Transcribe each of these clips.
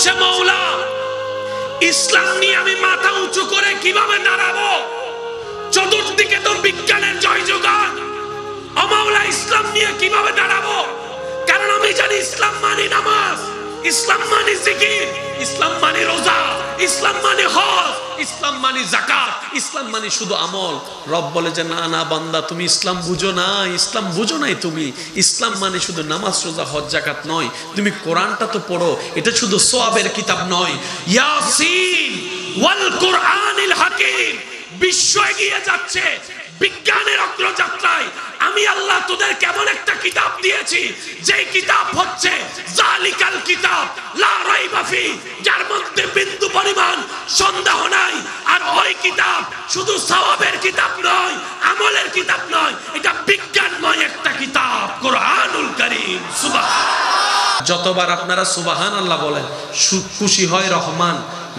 বলছে মওলা ইসলাম নিয়ে আমি মাথা উঁচু করে কিভাবে দাঁড়াবো? চতুর্দিকে তো বিজ্ঞানের জয়জোগান। ও মওলা ইসলাম নিয়ে কিভাবে দাঁড়াবো? কারণ আমি জানি ইসলাম মানে নামাজ, ইসলাম মানে জিকির, ইসলাম মানে রোজা, ইসলাম মানে হজ, ইসলাম মানে যাকাত, ইসলাম মানে শুধু আমল। রব বলে যে না না বান্দা, তুমি ইসলাম বুঝো না, ইসলাম বুঝো নাই তুমি। ইসলাম মানে শুধু নামাজ রোজা হজ যাকাত নয়, তুমি কোরআনটা তো পড়ো। এটা শুধু সওয়াবের কিতাব নয়। ইয়াসিন ওয়াল কুরআনিল হাকিম। বিশ্ব এগিয়ে যাচ্ছে বিজ্ঞানের অগ্রযাত্রায়। আমি আল্লাহ তোদের কেমন একটা কিতাব দিয়েছি, যে কিতাব হচ্ছে জালিকাল কিতাব লা রাইবা ফি, যার মধ্যে বিন্দু পরিমাণ সন্দেহ নাই। আর ওই কিতাব শুধু সওয়াবের কিতাব নয়, আমলের কিতাব নয়, এটা বিজ্ঞানময় একটা কিতাব, কোরআনুল কারীম। সুবহান। যতবার আপনারা সুবহানাল্লাহ বলেন, খুশি হয় রহমান,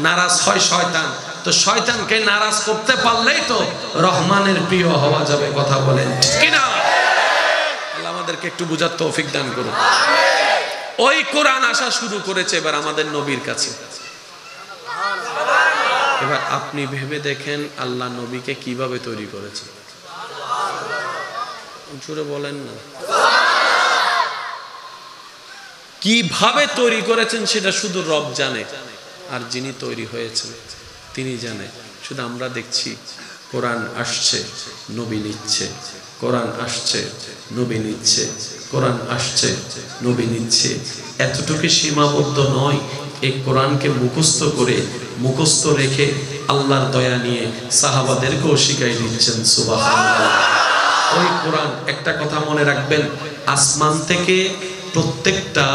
নারাজ হয় শয়তান। তো শয়তানকে নারাজ করতে পারলেই তো রহমানের প্রিয় হওয়া যাবে। কথা বলেন ঠিক কিনা? আল্লাহ আমাদেরকে একটু বুঝার তৌফিক দান করুন। ওই কোরআন আসা শুরু করেছে এবার আমাদের নবীর কাছে। এবার আপনি ভেবে দেখেন আল্লাহ নবীকে কিভাবে তৈরি করেছে। জোরে বলেন না। কিভাবে তৈরি করেছেন সেটা শুধু রব জানে, আর যিনি তৈরি হয়েছেন তিনি জানে। শুধু আমরা দেখছি কোরআন আসছে, নবী নিচ্ছে, কোরআন আসছে, নবী নিচ্ছে, কোরআন আসছে, নবী নিচ্ছে। এতটুকু সীমাবদ্ধ নয়, এই কোরআনকে মুখস্থ করে, মুখস্থ রেখে আল্লাহর দয়া নিয়ে সাহাবাদেরকেও শিখাই দিচ্ছেন। সুবহানাল্লাহ। ওই কোরআন, একটা কথা মনে রাখবেন, আসমান থেকে প্রত্যেকটা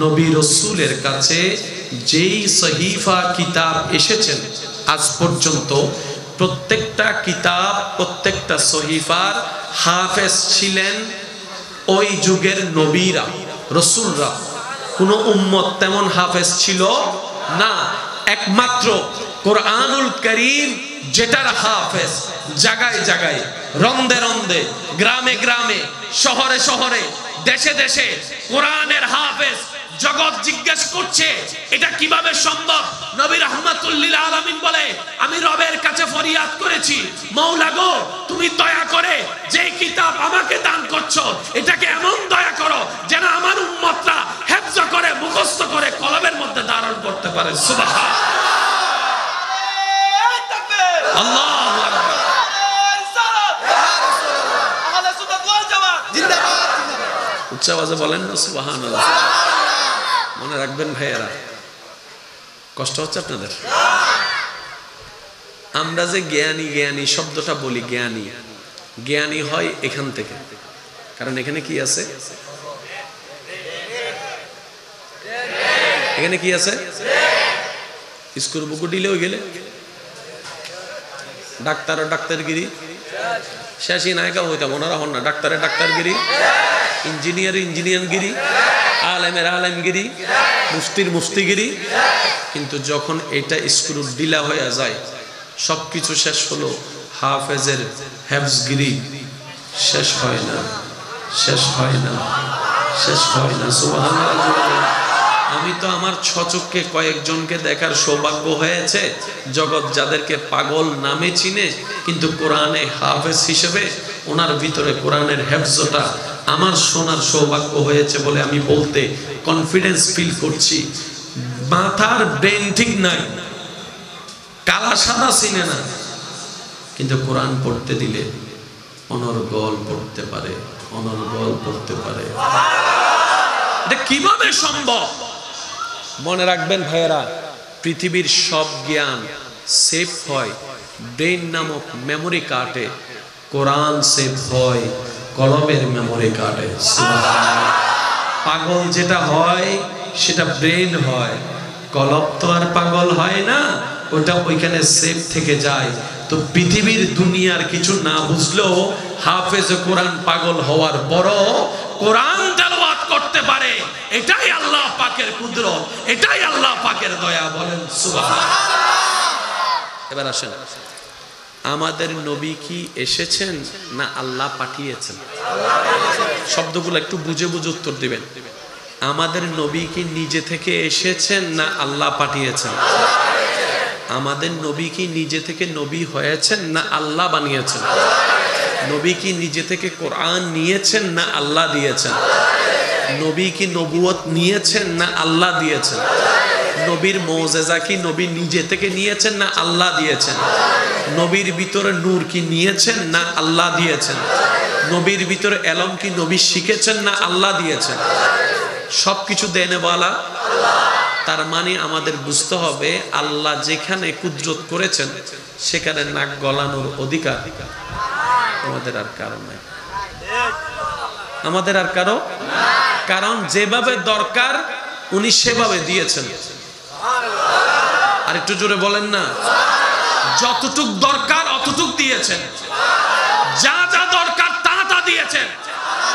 নবী রাসূলের কাছে যেই সহিফা কিতাব এসেছেন আজ পর্যন্ত, প্রত্যেকটা কিতাব, প্রত্যেকটা সহিফার হাফেজ ছিলেন ওই যুগের নবীরা, রাসূলরা। কোনো উম্মত তেমন হাফেজ ছিল না। একমাত্র কোরআনুল কারীম যেটার হাফেজ জায়গায় জায়গায়, রন্দে রন্দে, গ্রামে গ্রামে, শহরে শহরে, দেশে দেশে কোরআনের হাফেজ। জগৎ জিজ্ঞেস করছে এটা কিভাবে সম্ভব? নবী রাহমাতুল লিল আলামিন বলে, আমি রবের কাছে ফরিয়াদ করেছি, মাওলা গো তুমি দয়া করে যে কিতাব আমাকে দান করছো এটাকে এমন দয়া করো যেন আমার উম্মতরা হেফজ করে, মুখস্থ করে কলবের মধ্যে ধারণ করতে পারে। সুবহান আল্লাহু আকবার। উচ্চ আওয়াজে বলেন না সুবহানাল্লাহ। মনে রাখবেন ভাইয়েরা, কষ্ট হচ্ছে আপনাদের? আমরা যে জ্ঞানী জ্ঞানী শব্দটা বলি, জ্ঞানী জ্ঞানী হয় এখান থেকে। কারণ এখানে কি আছে? এখানে কি আছে? স্কুল বুকু দিলেও গেলে ডাক্তার ও ডাক্তারগিরি শেষই নায়িকা হইতাম, ওনারা হন না। ডাক্তারের ডাক্তারগিরি, ইঞ্জিনিয়ার ইঞ্জিনিয়ারগিরি, আলেমের আলেমগিরি, মুফতির মুফতিগিরি। কিন্তু যখন এটা স্ক্রু ডিলা হয়ে যায়, সবকিছু শেষ হলো, হাফেজের হেফজগিরি শেষ হয় না, শেষ হয় না, শেষ হয় না। সুবহানাল্লাহ। আমি তো আমার ছচককে কয়েকজনকে দেখার সৌভাগ্য হয়েছে, জগৎ যাদেরকে পাগল নামে চিনে, কিন্তু কোরআনে হাফেজ হিসেবে ওনার ভিতরে কোরআনের হেফজটা আমার শোনার সৌভাগ্য হয়েছে বলে আমি বলতে কনফিডেন্স ফিল করছি। মাথার ব্রেন ঠিক নাই, কালা সাদা চিনে না, কিন্তু কোরআন পড়তে দিলে অনর্গল পড়তে পারে, অনর্গল পড়তে পারে। এটা কিভাবে সম্ভব? মনে রাখবেন ভাইয়েরা, পৃথিবীর সব জ্ঞান সেভ হয় ব্রেন নামক মেমোরি কার্ডে, কোরআন সেভ হয় কলবের মেমোরি কার্ডে। পাগল যেটা হয় সেটা ব্রেন হয়, কলব তো আর পাগল হয় না, ওটা ওইখানে সেভ থেকে যায়। তো পৃথিবীর দুনিয়ার কিছু না বুঝলেও হাফেজ কোরআন পাগল হওয়ার পরও কোরআন তেলাওয়াত করতে পারে। এটাই আল্লাহ পাকের কুদরত, এটাই আল্লাহ পাকের দয়া। বলেন সুবহানাল্লাহ। এবার আসেন, আমাদের নবী কি এসেছেন না আল্লাহ পাঠিয়েছেন? শব্দগুলো একটু বুঝে বুঝে উত্তর দিবেন। আমাদের নবী কি নিজে থেকে এসেছেন না আল্লাহ পাঠিয়েছেন? আমাদের নবী কি নিজে থেকে নবী হয়েছেন না আল্লাহ বানিয়েছেন? নবী কি নিজে থেকে কোরআন নিয়েছেন না আল্লাহ দিয়েছেন? নবী কি নবুয়ত নিয়েছেন না আল্লাহ দিয়েছেন? নবীর মুজিজা কি নবী নিজে থেকে নিয়েছেন না আল্লাহ দিয়েছেন? নবীর ভিতরে নূর কি নিয়েছেন না আল্লাহ দিয়েছেন? নবীর ভিতরে এলম কি নবী শিখেছেন না আল্লাহ দিয়েছেন? সবকিছু দেনেওয়ালা আল্লাহ। তার মানে আমাদের বুঝতে হবে আল্লাহ যেখানে কুদরত করেছেন সেখানে নাক গলানোর অধিকার আমাদের আর কারো নাই, আমাদের আর কারো। কারণ যেভাবে দরকার উনি সেভাবে দিয়েছেন। আর একটু জোরে বলেন না, যতটুক দরকার অতটুক দিয়েছেন, যা যা দরকার তা তা দিয়েছেন।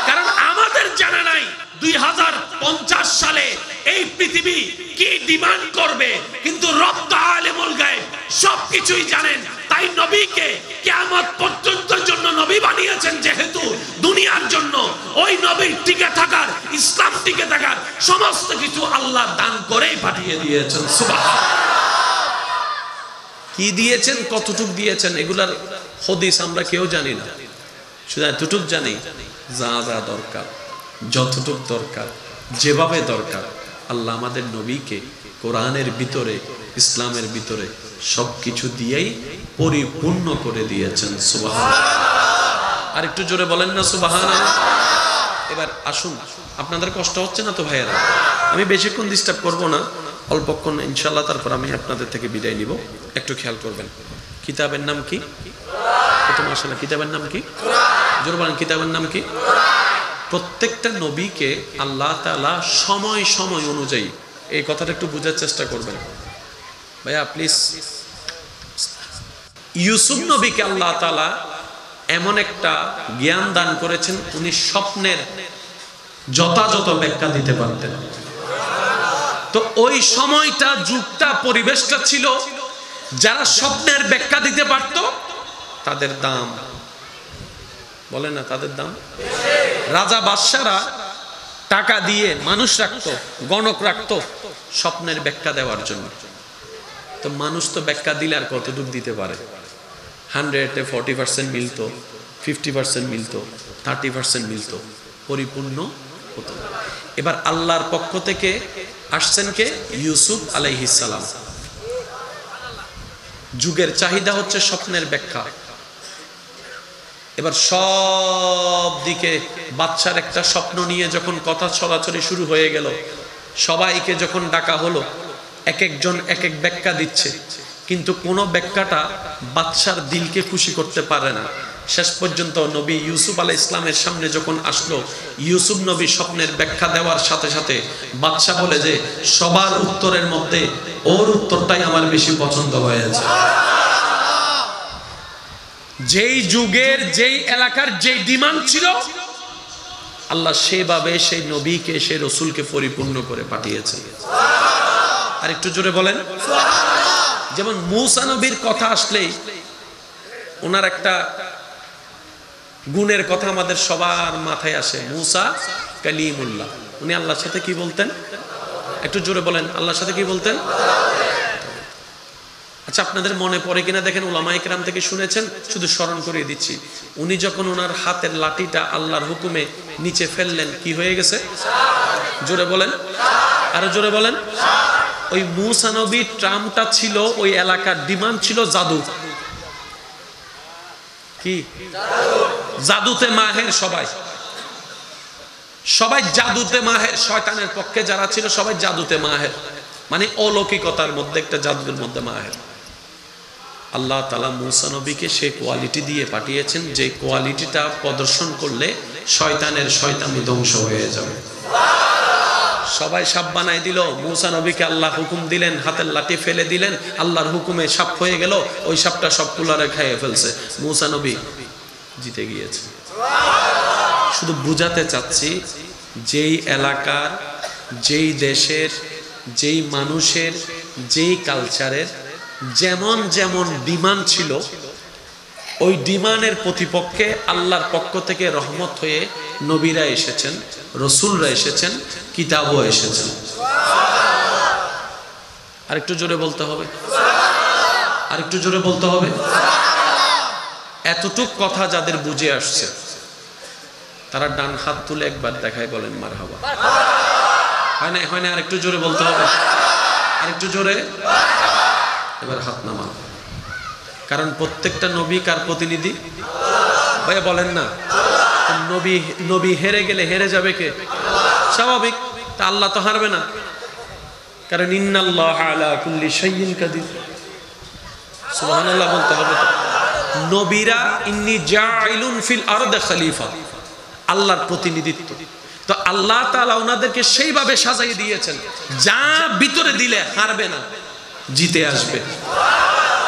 কারণ আমাদের জানা নাই 2050 সালে এই পৃথিবী কি ডিমান্ড করবে, কিন্তু রব আলেমুল গায়ব সবকিছুই জানেন। তাই নবীকে কিয়ামত পর্যন্তের জন্য নবী বানিয়েছেন, যেহেতু দুনিয়ার জন্য ওই নবীর টিকে থাকার, ইসলাম টিকে থাকার সমস্ত কিছু আল্লাহ দান করেই পাঠিয়ে দিয়েছেন। সুবহানাল্লাহ। কি দিয়েছেন, কতটুক দিয়েছেন, এগুলার হাদিস আমরা কেউ জানি না। শুধু এতটুক জানি, যা যা দরকার, যতটুক দরকার, যেভাবে দরকার, আল্লাহ আমাদের নবীকে কোরআনের ভিতরে, ইসলামের ভিতরে সবকিছু দিয়েই পরিপূর্ণ করে দিয়েছেন। সুবহানাল্লাহ। আর একটু জোরে বলেন না সুবহানাল্লাহ। এবার আসুন, আপনাদের কষ্ট হচ্ছে না তো ভাইয়েরা? আমি বেশিক্ষণ ডিস্টার্ব করব না, অল্পক্ষণ ইনশাআল্লাহ, তারপর আমি আপনাদের থেকে বিদায় নিব। একটু খেয়াল করবেন, কিতাবের নাম কি? মাশাআল্লাহ, কিতাবের নাম কি? জোরে বলেন, কিতাবের নাম কি? প্রত্যেকটা নবীকে আল্লাহ তাআলা সময় সময় অনুযায়ী, এই কথাটা একটু বোঝার চেষ্টা করবেন ভাইয়া প্লিজ। ইউসুফ নবীকে আল্লাহ তাআলা এমন একটা জ্ঞান দান করেছেন, উনি স্বপ্নের যথাযথ ব্যাখ্যা দিতে পারতেন। তো ওই সময়টা, যুগটা, পরিবেশটা ছিল, যারা স্বপ্নের ব্যাখ্যা দিতে পারত তাদের দাম, বলে না তাদের দাম। রাজা বাদশারা টাকা দিয়ে মানুষ রাখতো, গণক রাখতো স্বপ্নের ব্যাখ্যা দেওয়ার জন্য। তো মানুষ তো ব্যাখ্যা দিলে আর কতটুকু দিতে পারে? 100-এ 40% মিলতো, 50% মিলতো, 30% মিলতো, পরিপূর্ণ হতো। এবার আল্লাহর পক্ষ থেকে আসছেন কে? ইউসুফ আলাইহিস সালাম। যুগের চাহিদা হচ্ছে স্বপ্নের ব্যাখ্যা। এবার সব দিকে বাদশার একটা স্বপ্ন নিয়ে যখন কথা ছড়াছড়ি শুরু হয়ে গেল, সবাইকে যখন ডাকা হলো, এক একজন এক এক ব্যাখ্যা দিচ্ছে, কিন্তু কোনো ব্যাখ্যাটা বাদশার দিলকে খুশি করতে পারে না। শেষ পর্যন্ত নবী ইউসুফ আলাইহিস সালামের সামনে যখন আসলো, ইউসুফ নবী স্বপ্নের ব্যাখ্যা দেওয়ার সাথে সাথে বাদশা বলে যে সবার উত্তরের মধ্যে ওর উত্তরটাই আমার বেশি পছন্দ হয়েছে। যেই যুগের, যেই এলাকার যেই ডিমান্ড ছিল, আল্লাহ সেভাবে সেই নবীকে, সেই রসুলকে পরিপূর্ণ করে পাঠিয়েছেন। আর একটু জোরে বলেন। যেমন মূসা নবীর কথা আসলেই ওনার একটা গুণের কথা আমাদের সবার মাথায় আসে, মূসা কালিমুল্লাহ। উনি আল্লাহর সাথে কি বলতেন? একটু জোরে বলেন, আল্লাহর সাথে কি বলতেন? আচ্ছা, আপনাদের মনে পড়ে কিনা দেখেন, উলামায়ে কেরাম থেকে শুনেছেন, শুধু স্মরণ করিয়ে দিচ্ছি। উনি যখন ওনার হাতের লাঠিটা আল্লাহর হুকুমে নিচে ফেললেন, কি হয়ে গেছে? জোরে বলেন, আরো জোরে বলেন। ওই মূসা নবীর ট্রামটা ছিল, ওই এলাকার ডিমান্ড ছিল জাদু। কি জাদুতে মাহের? সবাই জাদুতে মাহের। শয়তানের পক্ষে যারা ছিল সবাই জাদুতে মাহের, মানে অলৌকিকতার মধ্যে, একটা জাদুর মধ্যে মাহের। আল্লাহ তাআলা মূসা নবীকে সেই কোয়ালিটি দিয়ে পাঠিয়েছেন, যে কোয়ালিটিটা প্রদর্শন করলে শয়তানের শয়তানি ধ্বংস হয়ে যাবে। সবাই সাপ বানাই দিল, মূসা নবীকে আল্লাহ হুকুম দিলেন, হাতের লাঠি ফেলে দিলেন, আল্লাহর হুকুমে সাপ হয়ে গেল। ওই সাপটা সব কুলারে খাইয়ে ফেলছে, মূসা নবী জিতে গিয়েছে। শুধু বুঝাতে চাচ্ছি, যেই এলাকার, যেই দেশের, যেই মানুষের, যেই কালচারের যেমন যেমন ডিমান্ড ছিল, ওই ডিমান্ডের প্রতিপক্ষে আল্লাহর পক্ষ থেকে রহমত হয়ে নবীরা এসেছেন, রসুলরা এসেছেন, কিতাবও এসেছেন। আরেকটু জোরে বলতে হবে, আরেকটু জোরে বলতে হবে। এতটুক কথা যাদের বুঝে আসছে তারা ডান হাত তুলে একবার দেখায় বলেন মারহাবা। হয় না, হয় না? আরেকটু জোরে বলতে হবে, আরেকটু জোরে। এবার হাত নামান, কারণ প্রত্যেকটা নবী কার প্রতিনিধি? ভাইয়া বলেন না, নবী নবী হেরে গেলে হেরে যাবে কে? স্বাভাবিক, তা আল্লাহ তো হারবে না, কারণ ইন্নাল্লাহা আলা কুল্লি শাইইন কাদির। সুবহানাল্লাহ বলতে হবে তো। নবীরা ইন্নী জাইলুন ফিল আরদি খলিফা, আল্লাহর প্রতিনিধিত্ব। তো আল্লাহ তাআলা ওনাদেরকে সেইভাবে সাজাই দিয়েছেন, যা ভিতরে দিলে হারবে না, জিতে আসবে।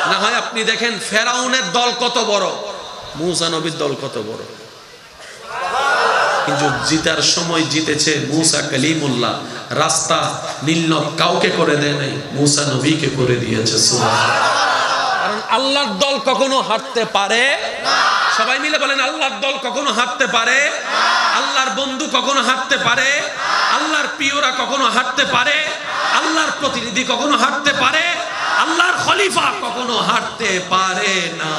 না হয় আপনি দেখেন ফেরাউনের দল কত বড়, মূসা নবীর দল কত বড়, কিন্তু জিতার সময় জিতেছে মূসা কালিমুল্লাহ। রাস্তা নীল কাউকে করে দেয় নাই, মূসা নবীকে করে দিয়েছে। সুবহানাল্লাহ। কারণ আল্লাহর দল কখনো হারতে পারে না। সবাই মিলে বলেন, আল্লাহর দল কখনো হারতে পারে না। আল্লাহর বন্ধু কখনো হারতে পারে না। আল্লাহর প্রিয়রা কখনো হারতে পারে না। আল্লাহর প্রতিনিধি কখনো হারতে পারে না। আল্লাহর খলিফা কখনো হারতে পারে না।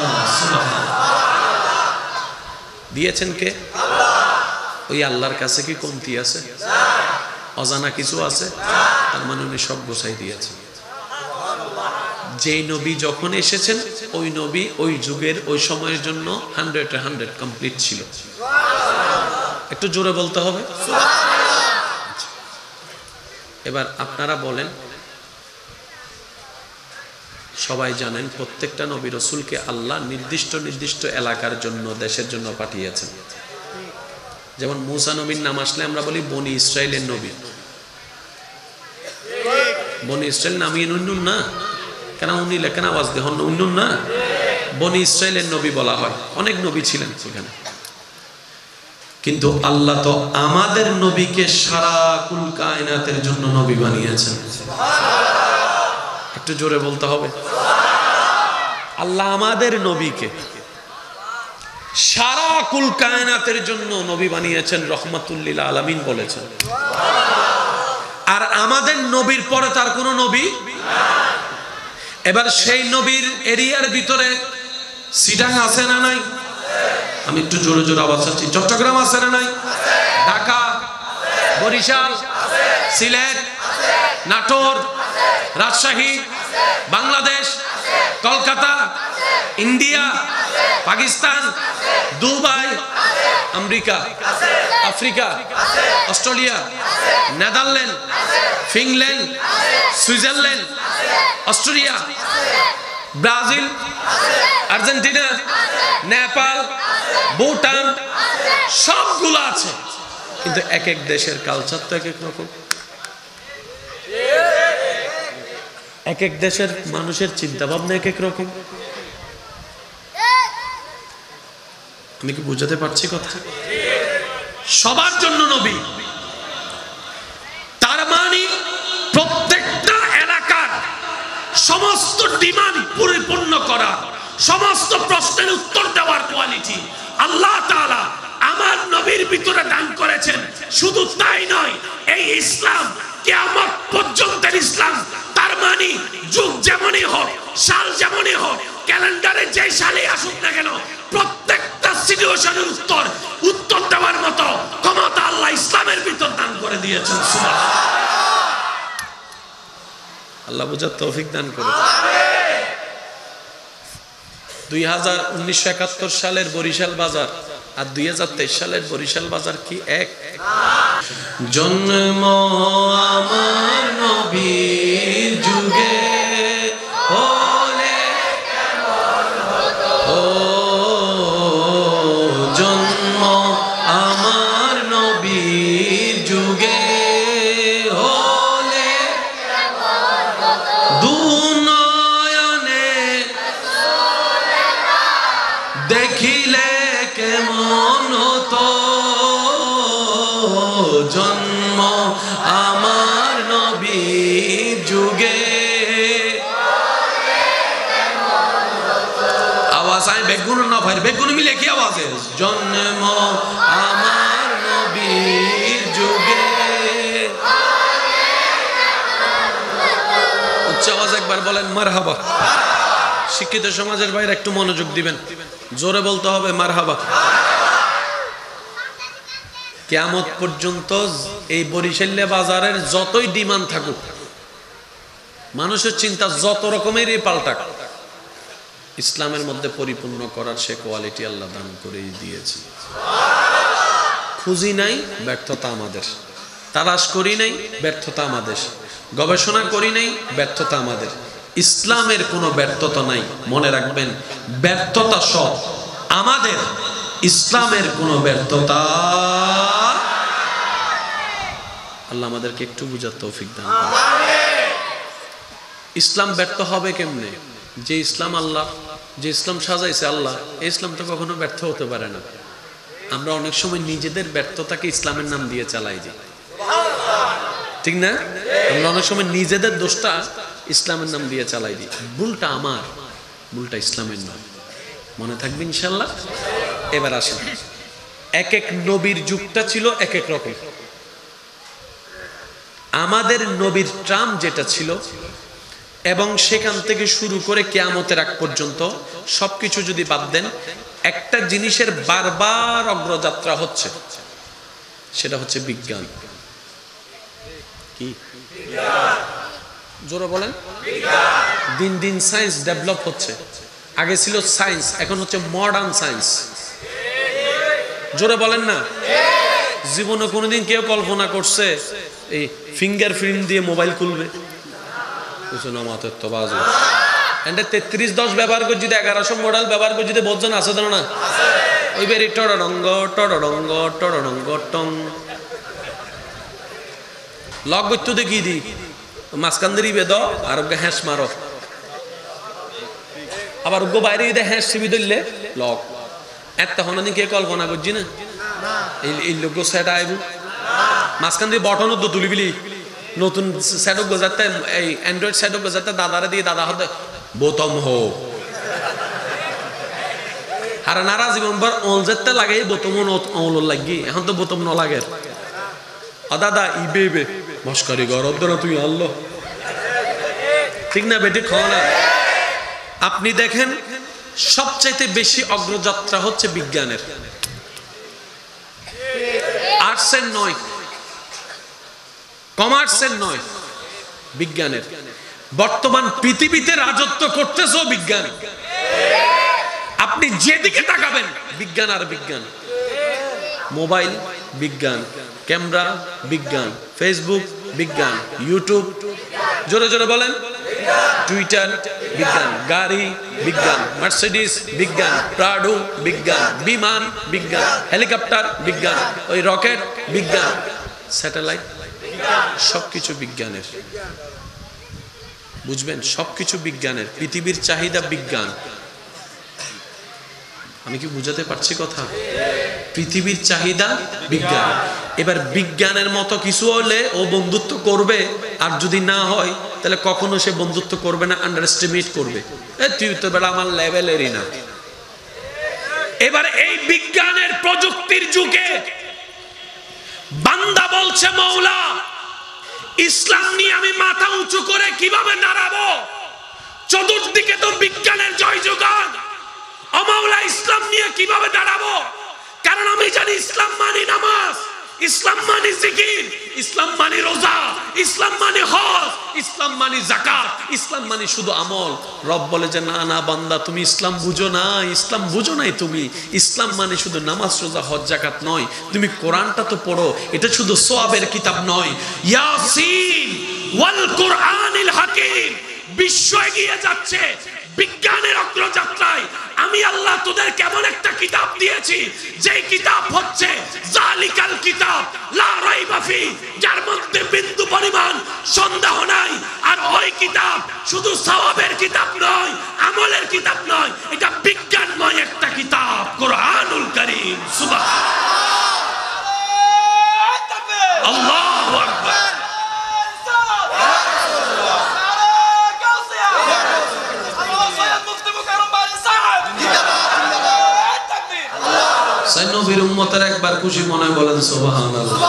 দিয়েছেন কে? ওই আল্লাহর কাছে কি কমতি আছে? অজানা কিছু আছে? তার মানে উনি সব গোছাই দিয়েছেন। যেই নবী যখন এসেছেন ওই নবী ওই যুগের ওই সময়ের জন্য 100 কমপ্লিট ছিল। একটু জোরে বলতে হবে। এবার আপনারা বলেন, সবাই জানেন প্রত্যেকটা নবী রসুলকে আল্লাহ নির্দিষ্ট নির্দিষ্ট এলাকার জন্য, দেশের জন্য পাঠিয়েছেন। যেমন মূসা নবীর নাম আসলে আমরা বলি বনি ইসরাইলের নবী। বনি ইসরাইল নামিয়ে নুন না, কেন উনি লেখেন আওয়াজ দেহন উন্নুন না, বনি ইসরাইলের নবী বলা হয়। অনেক নবী ছিলেন সেখানে, কিন্তু আল্লাহ তো আমাদের নবীকে সারা কুল কায়নাতের জন্য নবী বানিয়েছেন। একটু জোরে বলতে হবে। আল্লাহ আমাদের নবীকে সারা কুল কায়নাতের জন্য নবী বানিয়েছেন, রহমাতুল লিল আলামিন বলেছেন। আর আমাদের নবীর পরে তার কোনো নবী। এবার সেই নবীর এরিয়ার ভিতরে সিটাং আছে না নাই? আমি একটু জোরে জোরে আওয়াজ চাচ্ছি। চট্টগ্রাম আছে না নাই? Dhaka, Barishal, Sylhet, Natore, Rajshahi, Bangladesh, Kolkata, India, Pakistan, Dubai, America, Africa, Australia, Netherland, Finland, Switzerland, Australia, Brazil, Argentina, Nepal, Bhutan, সবগুলো আছে। কিন্তু এক এক দেশের কালচার তো এক এক রকম, এক এক দেশের মানুষের চিন্তা ভাবনা এক এক রকম। আমি কি বুঝাতে পারছি কথা? সবার জন্য নবী, তার মানে প্রত্যেকটা এলাকার সমস্ত ডিমান্ড পরিপূর্ণ করা, সমস্ত প্রশ্নের উত্তর দেওয়ার কোয়ালিটি আল্লাহ তাআলা আমার নবীর ভিতরে দান করেছেন। শুধু তাই নয়, এই ইসলাম কিয়ামত পর্যন্ত ইসলাম। তার মানে যুগ যেমনই হোক, সাল যেমনই হোক, ক্যালেন্ডারে যে সালে আসুক না কেন, প্রত্যেকটা সিচুয়েশনের উত্তর দেওয়ার মতো ক্ষমতা আল্লাহ ইসলামের ভিতর দান করে দিয়েছেন। সুবহানাল্লাহ। আল্লাহ বুঝার তৌফিক দান করুন। 1971 সালের বরিশাল বাজার আর 2023 সালের বরিশাল বাজার কি এক? জন্ম আমার নবীর যুগে হলে কেমন হতো, জন্ম আমার নবীর যুগে হলে কেমন হতো, দুনয়নে দেখিলে কেমন হতো, জন্ম আমার নবীর যুগে। আওয়াজ আয় বেগুন না ভাই, বেগুন মিলে কি আওয়াজ? জন্ম আমার উচ্চ আওয়াজ একবার বলেন মারহাবা। শিক্ষিত সমাজের বাইরে একটু মনোযোগ দিবেন, জোরে বলতে হবে মারহাবা। কিয়ামত পর্যন্ত এই বরিশাল্য বাজারের যতই ডিমান্ড থাকুক, মানুষের চিন্তা যত রকমেরই পাল্টাক, ইসলামের মধ্যে পরিপূর্ণ করার সে কোয়ালিটি আল্লাহ দান করেই দিয়েছে। খুঁজি নাই, ব্যর্থতা আমাদের। তালাশ করি নাই, ব্যর্থতা আমাদের। গবেষণা করি নাই, ব্যর্থতা আমাদের। ইসলামের কোনো ব্যর্থতা নাই, মনে রাখবেন। ব্যর্থতা সব আমাদের, ইসলামের কোনো ব্যর্থতা। আল্লাহ আমাদেরকে একটু বুঝার তৌফিক দান করুন। ইসলাম ব্যর্থ হবে কেমনে? যে ইসলাম আল্লাহ, যে ইসলাম সাজাইছে আল্লাহ, এই ইসলাম তো কখনো ব্যর্থ হতে পারে না। আমরা অনেক সময় নিজেদের ব্যর্থতাকে ইসলামের নাম দিয়ে চালাই দিই, ঠিক না? আমরা অনেক সময় নিজেদের দোষটা ইসলামের নাম দিয়ে চালাই দিই। ভুলটা আমার, ভুলটা ইসলামের নয়। মনে থাকবে ইনশাল্লাহ। এবার আসেন, এক এক নবীর যুগটা ছিল এক এক রকম। আমাদের নবীর ট্রাম যেটা ছিল, এবং সেখান থেকে শুরু করে কিয়ামতের আগ পর্যন্ত সবকিছু যদি বাদ দেন, একটা জিনিসের বারবার অগ্রযাত্রা হচ্ছে, সেটা হচ্ছে বিজ্ঞান। কি জোরে বলেন? দিন দিন সায়েন্স ডেভেলপ হচ্ছে। আগে ছিল সায়েন্স, এখন হচ্ছে মডার্ন সায়েন্স। জোরে বলেন না? জীবনে কোনোদিন কেউ কল্পনা করছে এই ফিঙ্গারপ্রিন্ট দিয়ে মোবাইল খুলবে? 3310 ব্যবহার করে যদি 1100 মডেল ব্যবহার করে যদি বোঝেন আছে তো না? ওইবারে টড়রঙ্গ টড়রঙ্গ টড়রঙ্গ টং লক গইতো দেখি দি মাঝখান দিয়ে বেদ আর ওকে হ্যাঁস মারো, আবার ওকে বাইরে দিয়ে হ্যাঁস ছিবি ধরলে লক। এত হনানি কে কল্পনা করছি না এই লোক সেট আইব মাঝখান দিয়ে বটন তো তুলিবিলি নতুন সেটক গজাতে, এই অ্যান্ড্রয়েড সেটক গজাতে দাদারে দিয়ে দাদা হতে বোতম হো আর নারা জীবন ভর অল যেতে লাগে বোতম অল লাগি। এখন তো বোতম ন লাগে। দাদা ইবে ইবে মস্কারি গরদ না তুই আনলো, ঠিক না বেটি? খাও না। আপনি দেখেন সবচাইতে বেশি অগ্রযাত্রা হচ্ছে বিজ্ঞানের, আর্টসের নয়, কমার্সের নয়, বিজ্ঞানের। বর্তমান পৃথিবীতে রাজত্ব করতেছে বিজ্ঞান। আপনি যেদিকে তাকাবেন বিজ্ঞান আর বিজ্ঞান। মোবাইল বিজ্ঞান, ক্যামেরা বিজ্ঞান, ফেসবুক বিজ্ঞান, ইউটিউব জোরে জোরে বলেন, টুইটার বিজ্ঞান, গাড়ি বিজ্ঞান, মার্সিডিস বিজ্ঞান, প্রাডো বিজ্ঞান, বিমান বিজ্ঞান, হেলিকপ্টার বিজ্ঞান, ওই রকেট বিজ্ঞান, স্যাটেলাইট, সবকিছু বিজ্ঞানের। বুঝবেন, সবকিছু বিজ্ঞানের। পৃথিবীর চাহিদা বিজ্ঞান। আমি কি বুঝাতে পারছি কথা? পৃথিবীর চাহিদা বিজ্ঞান। এবার বিজ্ঞানের মতো কিছু হলে ও বন্ধুত্ব করবে, আর যদি না হয় তাহলে কখনো সে বন্ধুত্ব করবে না, আন্ডার এস্টিমেট করবে। তুই তো বেলা আমার লেভেলেরই না। এবার এই বিজ্ঞানের প্রযুক্তির যুগে বান্দা বলছে, মওলা ইসলাম নিয়ে আমি মাথা উঁচু করে কিভাবে দাঁড়াবো? চতুর্দিকে তো বিজ্ঞানের জয় জোগান। ও মওলা ইসলাম নিয়ে কিভাবে দাঁড়াবো? কারণ আমি জানি ইসলাম মানে নামাজ, ইসলাম মানে জিকির, ইসলাম মানে রোজা, ইসলাম মানে হজ, ইসলাম মানে যাকাত, ইসলাম মানে শুধু আমল। রব বলে যে না না বান্দা, তুমি ইসলাম বুঝো না, ইসলাম বুঝো নাই তুমি। ইসলাম মানে শুধু নামাজ রোজা হজ যাকাত নয়, তুমি কোরআনটা তো পড়ো। এটা শুধু সওয়াবের কিতাব নয়। ইয়াসিন ওয়াল কুরআনিল হাকিম। বিশ্ব এগিয়ে যাচ্ছে বিজ্ঞানের অগ্রযাত্রায়। আমি আল্লাহ তোদের কেমন একটা কিতাব দিয়েছি, যে কিতাব হচ্ছে জালিকাল কিতাব লা রাইবা ফি, যার মধ্যে বিন্দু পরিমাণ সন্দেহ নাই। আর ওই কিতাব শুধু সওয়াবের কিতাব নয়, আমলের কিতাব নয়, এটা বিজ্ঞানময় একটা কিতাব, কোরআনুল কারীম। সুবহানাল্লাহ, আল্লাহু আকবার। নবীর উম্মতের একবার খুশি মনে বলেন সুবহানাল্লাহ।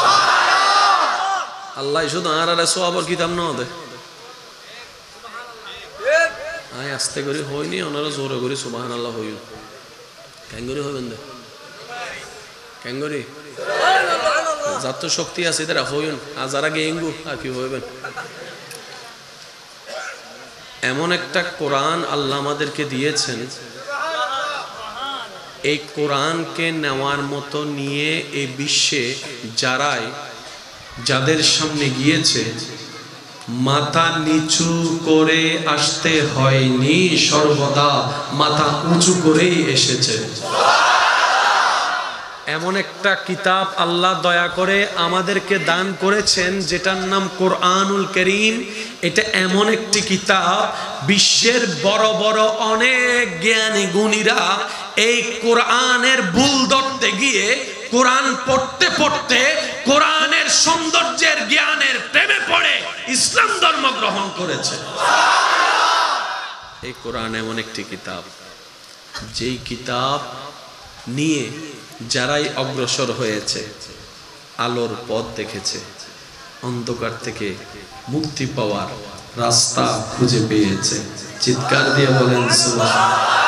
আল্লাহ শুধু আর সওয়াবের কিতাব না দে, আয় আস্তে করে হয়নি, ওনারা জোরে করে সুবহানাল্লাহ হইল। কেন করে হইবেন দে? কেন করে? যার তো শক্তি আছে তারা হইন, আর যারা গেঙ্গু আর কি হইবেন? এমন একটা কোরআন আল্লাহ আমাদেরকে দিয়েছেন, এই কোরআনকে নেওয়ার মতো নিয়ে এই বিশ্বে যাদের সামনে গিয়েছে, মাথা নিচু করে আসতে হয়নি, সর্বদা মাথা উঁচু করেই এসেছে। এমন একটা কিতাব আল্লাহ দয়া করে আমাদেরকে দান করেছেন, যেটার নাম কোরআনুল কারীম। এটা এমন একটি কিতাব, বিশ্বের বড় বড় অনেক জ্ঞানী গুণীরা এই কোরআনের ভুল ধরতে গিয়ে, কোরআন পড়তে পড়তে কোরআনের সৌন্দর্যের জ্ঞানের প্রেমে পড়ে ইসলাম ধর্ম গ্রহণ করেছে। এই কোরআন এমন একটি কিতাব, যেই কিতাব নিয়ে যারাই অগ্রসর হয়েছে, আলোর পথ দেখেছে, অন্ধকার থেকে মুক্তি পাওয়ার রাস্তা খুঁজে পেয়েছে। চিৎকার দিয়ে বলেন সুবহানাল্লাহ।